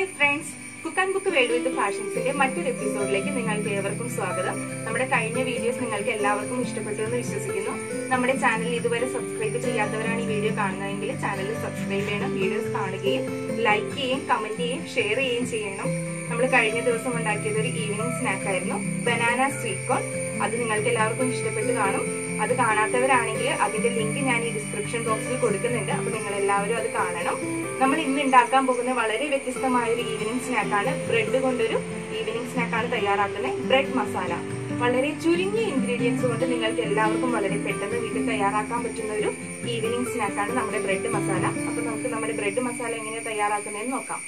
Hi friends, cook and book world with ഫാഷൻസിന്റെ മറ്റൊരു എപ്പിസോഡിലേക്ക് നിങ്ങൾക്ക് ഏവർക്കും സ്വാഗതം. നമ്മുടെ കഴിഞ്ഞ വീഡിയോസ് നിങ്ങൾക്ക് എല്ലാവർക്കും ഇഷ്ടപ്പെട്ടു എന്ന് വിശ്വസിക്കുന്നു. നമ്മുടെ ചാനൽ ഇതുവരെ സബ്സ്ക്രൈബ് ചെയ്യാത്തവരാണ് ഈ വീഡിയോ കാണുന്നതെങ്കിൽ ചാനൽ സബ്സ്ക്രൈബ് ചെയ്യണം, വീഡിയോസ് കാണുകയും ലൈക്ക് ചെയ്യുകയും കമന്റ് ചെയ്യുകയും ഷെയർ ചെയ്യുകയും ചെയ്യണം. നമ്മൾ കഴിഞ്ഞ ദിവസം ഉണ്ടാക്കിയത് ഒരു ഈവനിങ് സ്നാക്ക് ആയിരുന്നു, ബനാന സ്വീറ്റ് കോൺ. അത് നിങ്ങൾക്ക് എല്ലാവർക്കും ഇഷ്ടപ്പെട്ട് കാണും. അത് കാണാത്തവരാണെങ്കിൽ അതിന്റെ ലിങ്ക് ഞാൻ ഈ ഡിസ്ക്രിപ്ഷൻ ബോക്സിൽ കൊടുക്കുന്നുണ്ട്. അപ്പൊ നിങ്ങൾ എല്ലാവരും അത് കാണണം. നമ്മൾ ഇന്ന് ഉണ്ടാക്കാൻ പോകുന്ന വളരെ വ്യത്യസ്തമായ ഒരു ഈവനിങ് സ്നാക്കാണ്. ബ്രെഡ് കൊണ്ടൊരു ഈവനിങ് സ്നാക്കാണ് തയ്യാറാക്കുന്നത്. ബ്രെഡ് മസാല. വളരെ ചുരുങ്ങിയ ഇൻഗ്രീഡിയൻസ് കൊണ്ട് നിങ്ങൾക്ക് എല്ലാവർക്കും വളരെ പെട്ടെന്ന് വീട്ടിൽ തയ്യാറാക്കാൻ പറ്റുന്ന ഒരു ഈവനിങ് സ്നാക്കാണ് നമ്മുടെ ബ്രെഡ് മസാല. അപ്പൊ നമുക്ക് നമ്മുടെ ബ്രെഡ് മസാല എങ്ങനെയാണ് തയ്യാറാക്കുന്നതെന്ന് നോക്കാം.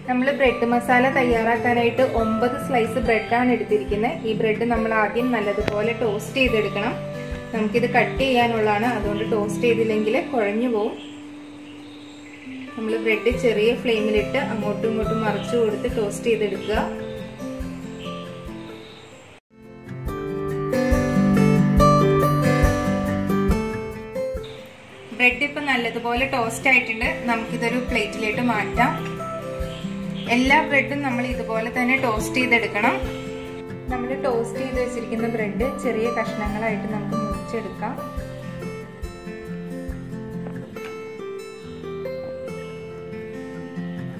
നമ്മൾ ബ്രെഡ് മസാല തയ്യാറാക്കാനായിട്ട് 9 സ്ലൈസ് ബ്രെഡാണ് എടുത്തിരിക്കുന്നത്. ഈ ബ്രെഡ് നമ്മൾ ആദ്യം നല്ലതുപോലെ ടോസ്റ്റ് ചെയ്തെടുക്കണം. നമുക്കിത് കട്ട് ചെയ്യാനുള്ളതാണ്, അതുകൊണ്ട് ടോസ്റ്റ് ചെയ്തില്ലെങ്കിൽ കുഴഞ്ഞു പോവും. നമ്മൾ ബ്രെഡ് ചെറിയ ഫ്ലെയിമിലിട്ട് അങ്ങോട്ടും ഇങ്ങോട്ടും മറിച്ചു കൊടുത്ത് ടോസ്റ്റ് ചെയ്തെടുക്കുക. ബ്രെഡ് ഇപ്പം നല്ലതുപോലെ ടോസ്റ്റ് ആയിട്ടുണ്ട്. നമുക്കിതൊരു പ്ലേറ്റിലേക്ക് മാറ്റാം. എല്ലാ ബ്രെഡും നമ്മൾ ഇതുപോലെ തന്നെ ടോസ്റ്റ് ചെയ്തെടുക്കണം. നമ്മൾ ടോസ്റ്റ് ചെയ്ത് വെച്ചിരിക്കുന്ന ബ്രെഡ് ചെറിയ കഷ്ണങ്ങളായിട്ട് നമുക്ക് മുറിച്ചെടുക്കാം.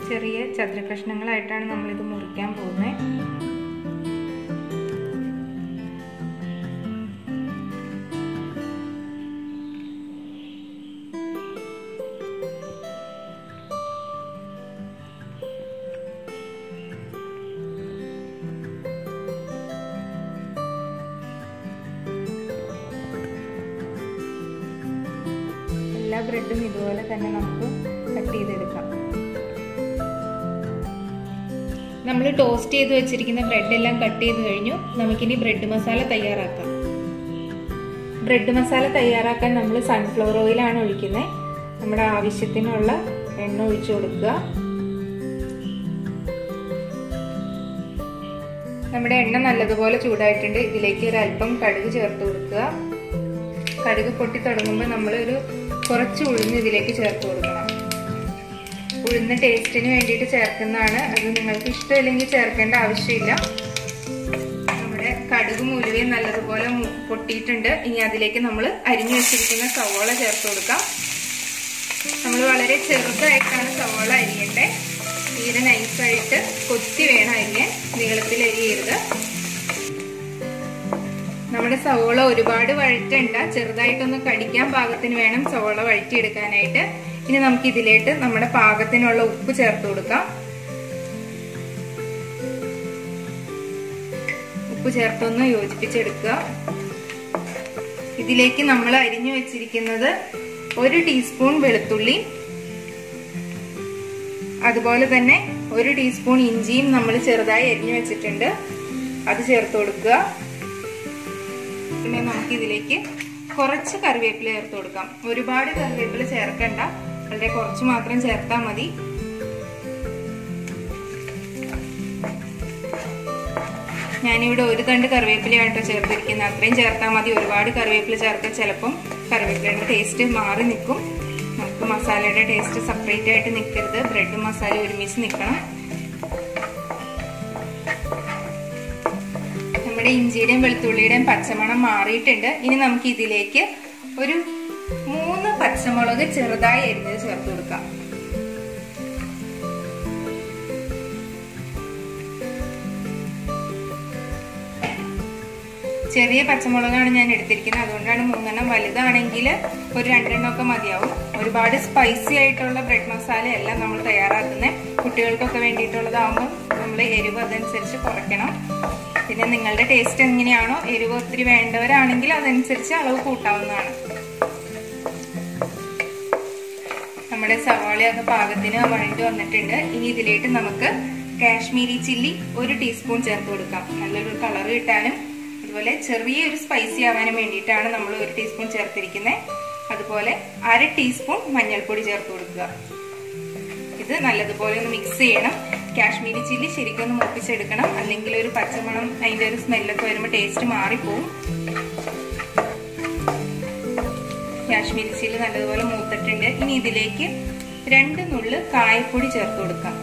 ചെറിയ ചതുര കഷ്ണങ്ങളായിട്ടാണ് നമ്മളിത് മുറിക്കാൻ പോകുന്നത്. എല്ലാ ബ്രെഡും ഇതുപോലെ തന്നെ നമുക്ക് കട്ട് ചെയ്തെടുക്കാം. നമ്മൾ ടോസ്റ്റ് ചെയ്ത് വെച്ചിരിക്കുന്ന ബ്രെഡ് എല്ലാം കട്ട് ചെയ്ത് കഴിഞ്ഞു. നമുക്കിനി ബ്രെഡ് മസാല തയ്യാറാക്കാം. ബ്രെഡ് മസാല തയ്യാറാക്കാൻ നമ്മൾ സൺഫ്ലവർ ഓയിലാണ് ഒഴിക്കുന്നത്. നമ്മുടെ ആവശ്യത്തിനുള്ള എണ്ണ ഒഴിച്ചു കൊടുക്കുക. നമ്മുടെ എണ്ണ നല്ലതുപോലെ ചൂടായിട്ടുണ്ട്. ഇതിലേക്ക് ഒരു അല്പം കടുക് ചേർത്ത് കൊടുക്കുക. കടുക് പൊട്ടി തുടങ്ങുമ്പോൾ നമ്മൾ കുറച്ച് ഉഴുന്ന് ഇതിലേക്ക് ചേർത്ത് കൊടുക്കണം. ഉഴുന്ന് ടേസ്റ്റിന് വേണ്ടിയിട്ട് ചേർക്കുന്നതാണ്. അത് നിങ്ങൾക്ക് ഇഷ്ടമില്ലെങ്കിൽ ചേർക്കേണ്ട ആവശ്യമില്ല. നമ്മുടെ കടുകും ഉലുവയും നല്ലതുപോലെ പൊട്ടിയിട്ടുണ്ട്. ഇനി അതിലേക്ക് നമ്മൾ അരിഞ്ഞു വെച്ചിരിക്കുന്ന സവോള ചേർത്ത് കൊടുക്കാം. നമ്മൾ വളരെ ചെറുതായിട്ടാണ് സവോള അരിയേണ്ടത്. തീരെ നൈസായിട്ട് കൊത്തി വേണം അരിയാൻ, നീളത്തിൽ അരിയരുത്. നമ്മുടെ സവോള ഒരുപാട് വഴറ്റണ്ട, ചെറുതായിട്ടൊന്ന് കടിക്കാൻ പാകത്തിന് വേണം സവോള വഴറ്റിയെടുക്കാനായിട്ട്. ഇനി നമുക്ക് ഇതിലേക്ക് നമ്മുടെ പാകത്തിനുള്ള ഉപ്പ് ചേർത്ത് കൊടുക്കാം. ഉപ്പ് ചേർത്തൊന്ന് യോജിപ്പിച്ചെടുക്കുക. ഇതിലേക്ക് നമ്മൾ അരിഞ്ഞു വെച്ചിരിക്കുന്നത് 1 ടീസ്പൂൺ വെളുത്തുള്ളി, അതുപോലെ തന്നെ 1 ടീസ്പൂൺ ഇഞ്ചിയും നമ്മൾ ചെറുതായി അരിഞ്ഞു വെച്ചിട്ടുണ്ട്. അത് ചേർത്ത് കൊടുക്കുക. പിന്നെ നമുക്ക് ഇതിലേക്ക് കുറച്ച് കറിവേപ്പില ചേർത്ത് കൊടുക്കാം. ഒരുപാട് കറിവേപ്പില ചേർക്കണ്ട, വളരെ കുറച്ച് മാത്രം ചേർത്താൽ മതി. ഞാനിവിടെ 1 തണ്ട് കറിവേപ്പിലയായിട്ടോ ചേർത്തിരിക്കുന്നത്. അത്രയും ചേർത്താൽ മതി. ഒരുപാട് കറിവേപ്പില ചേർത്താൽ ചിലപ്പം കറിവേപ്പിലയുടെ ടേസ്റ്റ് മാറി നിൽക്കും. നമുക്ക് മസാലയുടെ ടേസ്റ്റ് സെപ്പറേറ്റ് ആയിട്ട് നിൽക്കരുത്, ബ്രെഡ് മസാല ഒരുമിച്ച് നിൽക്കണം. നമ്മുടെ ഇഞ്ചിയുടെയും വെളുത്തുള്ളിയുടെയും പച്ചമണം മാറിയിട്ടുണ്ട്. ഇനി നമുക്ക് ഇതിലേക്ക് ഒരു 3 പച്ചമുളക് ചെറുതായി അരിഞ്ഞത് ചേർത്ത് കൊടുക്കാം. ചെറിയ പച്ചമുളകാണ് ഞാൻ എടുത്തിരിക്കുന്നത്, അതുകൊണ്ടാണ് 3 എണ്ണം. വലുതാണെങ്കിൽ ഒരു 2 എണ്ണമൊക്കെ മതിയാവും. ഒരുപാട് സ്പൈസി ആയിട്ടുള്ള ബ്രെഡ് മസാല എല്ലാം നമ്മൾ തയ്യാറാക്കുന്നത്. കുട്ടികൾക്കൊക്കെ വേണ്ടിയിട്ടുള്ളതാവുമ്പോൾ നമ്മൾ എരിവ് അതനുസരിച്ച് കുറയ്ക്കണം. പിന്നെ നിങ്ങളുടെ ടേസ്റ്റ് എങ്ങനെയാണോ, എരിവ് ഒത്തിരി വേണ്ടവരാണെങ്കിൽ അതനുസരിച്ച് അളവ് കൂട്ടാവുന്നതാണ്. നമ്മുടെ സവാളയൊക്കെ പാകത്തിന് വഴണ്ടി വന്നിട്ടുണ്ട്. ഇനി ഇതിലേക്ക് നമുക്ക് കാശ്മീരി ചില്ലി 1 ടീസ്പൂൺ ചേർത്ത് കൊടുക്കാം. നല്ലൊരു കളർ കിട്ടാനും അതുപോലെ ചെറിയൊരു സ്പൈസി ആവാനും വേണ്ടിയിട്ടാണ് നമ്മൾ 1 ടീസ്പൂൺ ചേർത്തിരിക്കുന്നത്. അതുപോലെ 1/2 ടീസ്പൂൺ മഞ്ഞൾപ്പൊടി ചേർത്ത് കൊടുക്കുക. ഇത് നല്ലതുപോലെ ഒന്ന് മിക്സ് ചെയ്യണം. കാശ്മീരി ചില്ലി ശരിക്കും ഒന്ന് മൂപ്പിച്ചെടുക്കണം, അല്ലെങ്കിൽ ഒരു പച്ചമണം അതിന്റെ ഒരു സ്മെല്ലൊക്കെ വരുമ്പോൾ ടേസ്റ്റ് മാറിപ്പോവും. കാശ്മീരി ചില്ലി നല്ലതുപോലെ മൂത്തിട്ടുണ്ട്. ഇനി ഇതിലേക്ക് 2 നുള്ള് കായപ്പൊടി ചേർത്ത് കൊടുക്കാം.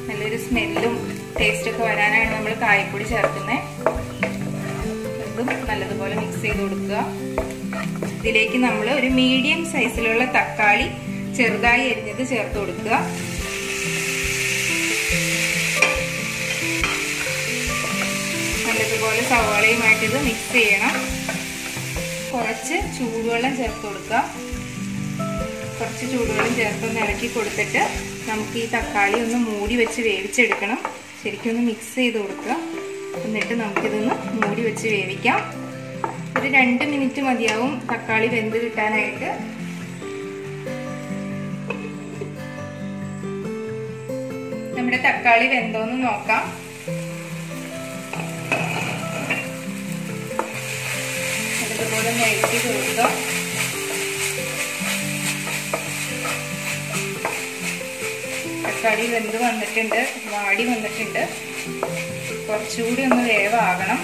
നല്ലൊരു സ്മെല്ലും ടേസ്റ്റ് ഒക്കെ വരാനാണ് നമ്മൾ കായപ്പൊടി ചേർക്കുന്നത്. ഇതും നല്ലതുപോലെ മിക്സ് ചെയ്ത് കൊടുക്കുക. ഇതിലേക്ക് നമ്മൾ ഒരു മീഡിയം സൈസിലുള്ള തക്കാളി ചെറുതായി അരിഞ്ഞത് ചേർത്ത് കൊടുക്കുക. നല്ലതുപോലെ സവാളയുമായിട്ട് ഇത് മിക്സ് ചെയ്യണം. കുറച്ച് ചൂടുവെള്ളം ചേർത്ത് കൊടുക്കുക. കുറച്ച് ചൂടുവെള്ളം ചേർത്തൊന്ന് ഇളക്കി കൊടുത്തിട്ട് നമുക്ക് ഈ തക്കാളി ഒന്ന് മൂടി വെച്ച് വേവിച്ചെടുക്കണം. ശരിക്കും ഒന്ന് മിക്സ് ചെയ്ത് കൊടുക്കുക. എന്നിട്ട് നമുക്കിതൊന്ന് മൂടി വെച്ച് വേവിക്കാം. ഒരു 2 മിനിറ്റ് മതിയാവും തക്കാളി വെന്ത് കിട്ടാനായിട്ട്. നമ്മുടെ തക്കാളി വെന്തോന്ന് നോക്കാം. അതുപോലെ ഇളക്കി കൊടുക്കുക. തക്കാളി വെന്ത് വന്നിട്ടുണ്ട്, വാടി വന്നിട്ടുണ്ട്. കുറച്ചുകൂടി ഒന്ന് വേവാകണം.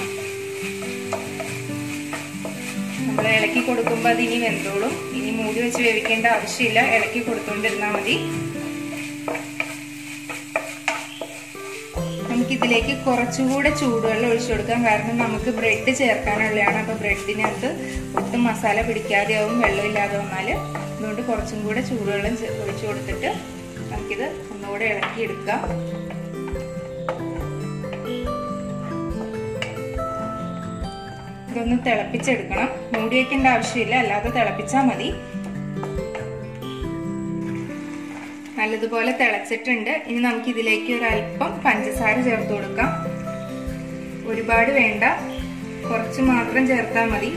നമ്മൾ ഇളക്കി കൊടുക്കുമ്പോൾ അത് ഇനി വെന്തോളും. ഇനി മൂടി വെച്ച് വേവിക്കേണ്ട ആവശ്യമില്ല, ഇളക്കി കൊടുത്തോണ്ടിരുന്നാൽ മതി. നമുക്കിതിലേക്ക് കുറച്ചുകൂടെ ചൂടുവെള്ളം ഒഴിച്ചു കൊടുക്കാം. കാരണം നമുക്ക് ബ്രെഡ് ചേർക്കാനുള്ളതാണ്. അപ്പൊ ബ്രെഡിനകത്ത് ഒട്ടും മസാല പിടിക്കാതെ ആവും വെള്ളം ഇല്ലാതെ വന്നാല്. അതുകൊണ്ട് കുറച്ചും കൂടെ ചൂടുവെള്ളം ഒഴിച്ചു കൊടുത്തിട്ട് നമുക്കിത് ഒന്നുകൂടെ ഇളക്കിയെടുക്കാം. ഇതൊന്ന് തിളപ്പിച്ചെടുക്കണം. മൂടി വയ്ക്കേണ്ട ആവശ്യമില്ല, അല്ലാതെ തിളപ്പിച്ചാൽ മതി. നല്ലതുപോലെ തിളച്ചിട്ടുണ്ട്. ഇനി നമുക്ക് ഇതിലേക്ക് ഒരല്പം പഞ്ചസാര ചേർത്ത് കൊടുക്കാം. ഒരുപാട് വേണ്ട, കുറച്ച് മാത്രം ചേർത്താൽ മതി.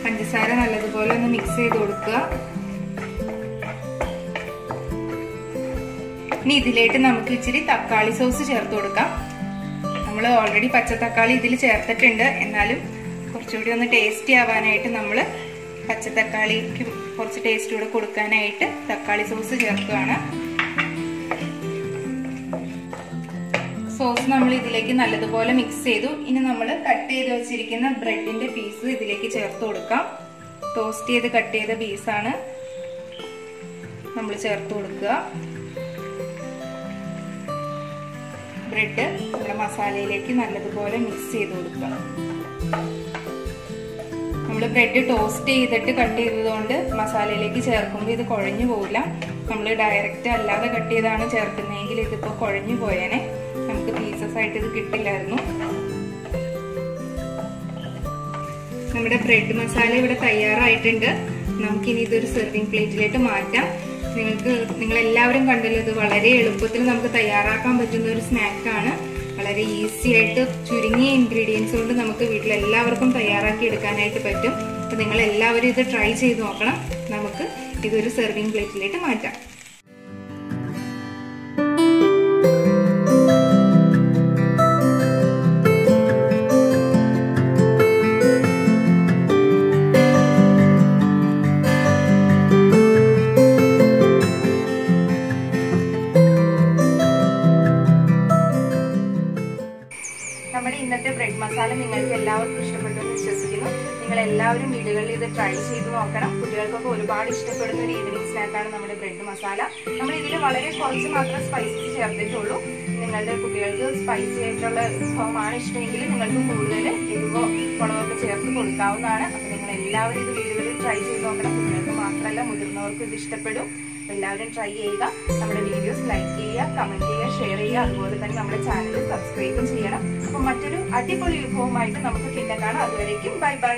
പഞ്ചസാര നല്ലതുപോലെ ഒന്ന് മിക്സ് ചെയ്ത് കൊടുക്കുക. ഇനി ഇതിലേക്ക് നമുക്ക് ഇച്ചിരി തക്കാളി സോസ് ചേർത്ത് കൊടുക്കാം. നമ്മൾ ഓൾറെഡി പച്ച തക്കാളി ഇതിൽ ചേർത്തിട്ടുണ്ട്. എന്നാലും കുറച്ചുകൂടി ഒന്ന് ടേസ്റ്റി ആവാനായിട്ട് നമ്മൾ പച്ചത്തക്കാളിക്ക് കുറച്ച് ടേസ്റ്റ് കൂടെ കൊടുക്കാനായിട്ട് തക്കാളി സോസ് ചേർക്കുകയാണ്. സോസ് നമ്മൾ ഇതിലേക്ക് നല്ലതുപോലെ മിക്സ് ചെയ്തു. ഇനി നമ്മൾ കട്ട് ചെയ്ത് വെച്ചിരിക്കുന്ന ബ്രെഡിന്റെ പീസ് ഇതിലേക്ക് ചേർത്ത് കൊടുക്കാം. ടോസ്റ്റ് ചെയ്ത് കട്ട് ചെയ്ത പീസാണ് നമ്മൾ ചേർത്ത് കൊടുക്കുക. ബ്രെഡ് നമ്മുടെ മസാലയിലേക്ക് നല്ലതുപോലെ മിക്സ് ചെയ്ത് കൊടുക്കുക. നമ്മൾ ബ്രെഡ് ടോസ്റ്റ് ചെയ്തിട്ട് കട്ട് ചെയ്തതുകൊണ്ട് മസാലയിലേക്ക് ചേർക്കുമ്പോൾ ഇത് കുഴഞ്ഞു പോകില്ല. നമ്മൾ ഡയറക്റ്റ് അല്ലാതെ കട്ട് ചെയ്താണ് ചേർക്കുന്നതെങ്കിൽ ഇതിപ്പോൾ കുഴഞ്ഞു പോയേനെ, നമുക്ക് പീസസ് ആയിട്ട് ഇത് കിട്ടില്ലായിരുന്നു. നമ്മുടെ ബ്രെഡ് മസാല ഇവിടെ തയ്യാറായിട്ടുണ്ട്. നമുക്കിനി ഇതൊരു സെർവിങ് പ്ലേറ്റിലേക്ക് മാറ്റാം. നിങ്ങൾ എല്ലാവരും കണ്ടല്ലോ, ഇത് വളരെ എളുപ്പത്തിൽ നമുക്ക് തയ്യാറാക്കാൻ പറ്റുന്ന ഒരു സ്നാക്കാണ്. വളരെ ഈസി ആയിട്ട് ചുരുങ്ങിയ ഇൻഗ്രീഡിയൻസ് കൊണ്ട് നമുക്ക് വീട്ടിലെല്ലാവർക്കും തയ്യാറാക്കി എടുക്കാനായിട്ട് പറ്റും. അപ്പൊ നിങ്ങൾ എല്ലാവരും ഇത് ട്രൈ ചെയ്ത് നോക്കണം. നമുക്ക് ഇതൊരു സെർവിങ് പ്ലേറ്റിലേക്ക് മാറ്റാം. നമ്മുടെ ഇന്നത്തെ ബ്രെഡ് മസാല നിങ്ങൾക്ക് എല്ലാവർക്കും ഇഷ്ടപ്പെട്ടു എന്ന് വിശ്വസിക്കുന്നു. നിങ്ങൾ എല്ലാവരും വീടുകളിൽ ഇത് ട്രൈ ചെയ്ത് നോക്കണം. കുട്ടികൾക്കൊക്കെ ഒരുപാട് ഇഷ്ടപ്പെടുന്ന ഒരു ഈവനിങ് സ്നാക്കാണ് നമ്മുടെ ബ്രെഡ് മസാല. നമ്മൾ ഇതിൽ വളരെ കുറച്ച് മാത്രം സ്പൈസസ് ചേർത്തിട്ടുള്ളൂ. നിങ്ങളുടെ കുട്ടികൾക്ക് സ്പൈസി ആയിട്ടുള്ള വിഭവമാണ് ഇഷ്ടമെങ്കിൽ നിങ്ങൾക്ക് കൂടുതൽ എരിവോ മുളകൊക്കെ ചേർത്ത് കൊടുക്കാവുന്നതാണ്. അപ്പൊ നിങ്ങൾ എല്ലാവരും ഇത് വീടുകളിൽ ട്രൈ ചെയ്ത് നോക്കണം. കുട്ടികൾക്ക് മാത്രമല്ല മുതിർന്നവർക്കും ഇത് ഇഷ്ടപ്പെടും. എല്ലാവരും ട്രൈ ചെയ്യുക. നമ്മുടെ വീഡിയോസ് ലൈക്ക് ചെയ്യുക, കമന്റ് ചെയ്യുക, ഷെയർ ചെയ്യുക. അതുപോലെ തന്നെ നമ്മുടെ ചാനൽ സബ്സ്ക്രൈബും ചെയ്യണം. അപ്പൊ മറ്റൊരു അടിപൊളി വിഭവമായിട്ട് നമുക്ക് പിന്നെ കാണാം. അതുവരേക്കും ബൈ ബൈ.